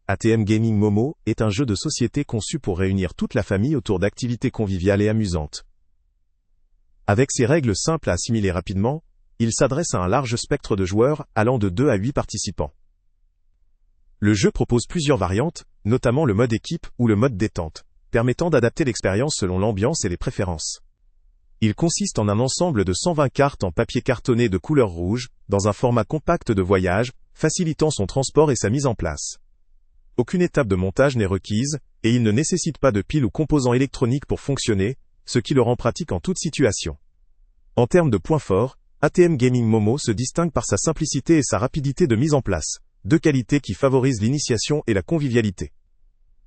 ATM Gaming Momo est un jeu de société conçu pour réunir toute la famille autour d'activités conviviales et amusantes. Avec ses règles simples à assimiler rapidement, il s'adresse à un large spectre de joueurs allant de 2 à 8 participants. Le jeu propose plusieurs variantes, notamment le mode équipe ou le mode détente, permettant d'adapter l'expérience selon l'ambiance et les préférences. Il consiste en un ensemble de 120 cartes en papier cartonné de couleur rouge, dans un format compact de voyage, facilitant son transport et sa mise en place. Aucune étape de montage n'est requise, et il ne nécessite pas de piles ou composants électroniques pour fonctionner, ce qui le rend pratique en toute situation. En termes de points forts, ATM Gaming Momo se distingue par sa simplicité et sa rapidité de mise en place, deux qualités qui favorisent l'initiation et la convivialité.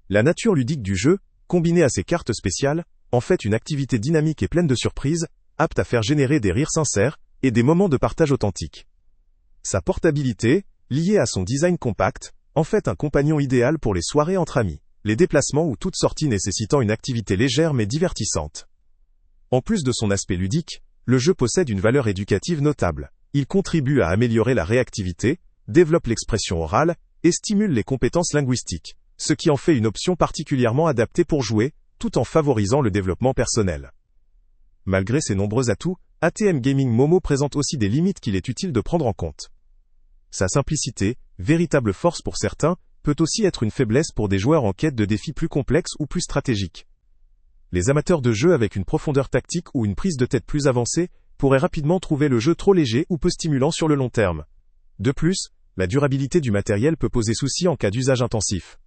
La nature ludique du jeu, combinée à ses cartes spéciales, en fait une activité dynamique et pleine de surprises, apte à faire générer des rires sincères et des moments de partage authentiques. Sa portabilité, liée à son design compact, en fait un compagnon idéal pour les soirées entre amis, les déplacements ou toute sortie nécessitant une activité légère mais divertissante. En plus de son aspect ludique, le jeu possède une valeur éducative notable. Il contribue à améliorer la réactivité, développe l'expression orale et stimule les compétences linguistiques, ce qui en fait une option particulièrement adaptée pour jouer, tout en favorisant le développement personnel. Malgré ses nombreux atouts, ATM Gaming Momo présente aussi des limites qu'il est utile de prendre en compte. Sa simplicité, véritable force pour certains, peut aussi être une faiblesse pour des joueurs en quête de défis plus complexes ou plus stratégiques. Les amateurs de jeux avec une profondeur tactique ou une prise de tête plus avancée pourraient rapidement trouver le jeu trop léger ou peu stimulant sur le long terme. De plus, la durabilité du matériel peut poser souci en cas d'usage intensif.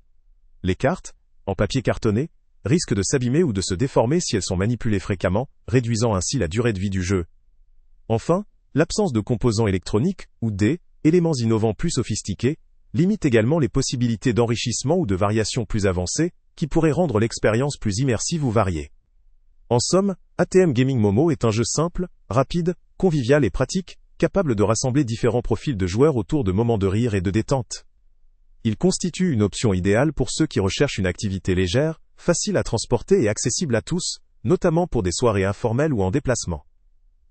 Les cartes, en papier cartonné, risquent de s'abîmer ou de se déformer si elles sont manipulées fréquemment, réduisant ainsi la durée de vie du jeu. Enfin, l'absence de composants électroniques, ou éléments innovants plus sophistiqués, limite également les possibilités d'enrichissement ou de variations plus avancées, qui pourraient rendre l'expérience plus immersive ou variée. En somme, ATM Gaming Momo est un jeu simple, rapide, convivial et pratique, capable de rassembler différents profils de joueurs autour de moments de rire et de détente. Il constitue une option idéale pour ceux qui recherchent une activité légère, facile à transporter et accessible à tous, notamment pour des soirées informelles ou en déplacement.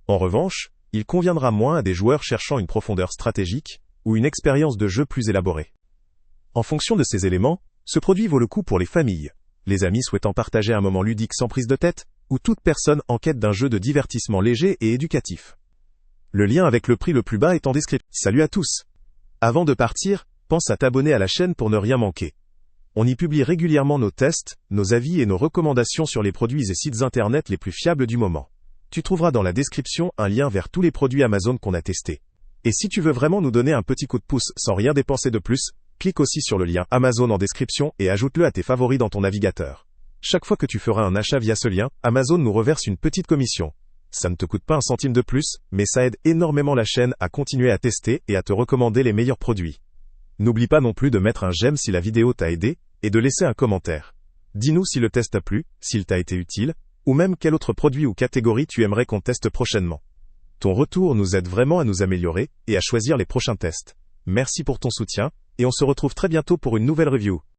En revanche, il conviendra moins à des joueurs cherchant une profondeur stratégique, ou une expérience de jeu plus élaborée. En fonction de ces éléments, ce produit vaut le coup pour les familles, les amis souhaitant partager un moment ludique sans prise de tête, ou toute personne en quête d'un jeu de divertissement léger et éducatif. Le lien avec le prix le plus bas est en description. Salut à tous! Avant de partir, pense à t'abonner à la chaîne pour ne rien manquer. On y publie régulièrement nos tests, nos avis et nos recommandations sur les produits et sites internet les plus fiables du moment. Tu trouveras dans la description un lien vers tous les produits Amazon qu'on a testés. Et si tu veux vraiment nous donner un petit coup de pouce sans rien dépenser de plus, clique aussi sur le lien Amazon en description et ajoute-le à tes favoris dans ton navigateur. Chaque fois que tu feras un achat via ce lien, Amazon nous reverse une petite commission. Ça ne te coûte pas un centime de plus, mais ça aide énormément la chaîne à continuer à tester et à te recommander les meilleurs produits. N'oublie pas non plus de mettre un j'aime si la vidéo t'a aidé, et de laisser un commentaire. Dis-nous si le test t'a plu, s'il t'a été utile, ou même quel autre produit ou catégorie tu aimerais qu'on teste prochainement. Ton retour nous aide vraiment à nous améliorer, et à choisir les prochains tests. Merci pour ton soutien, et on se retrouve très bientôt pour une nouvelle review.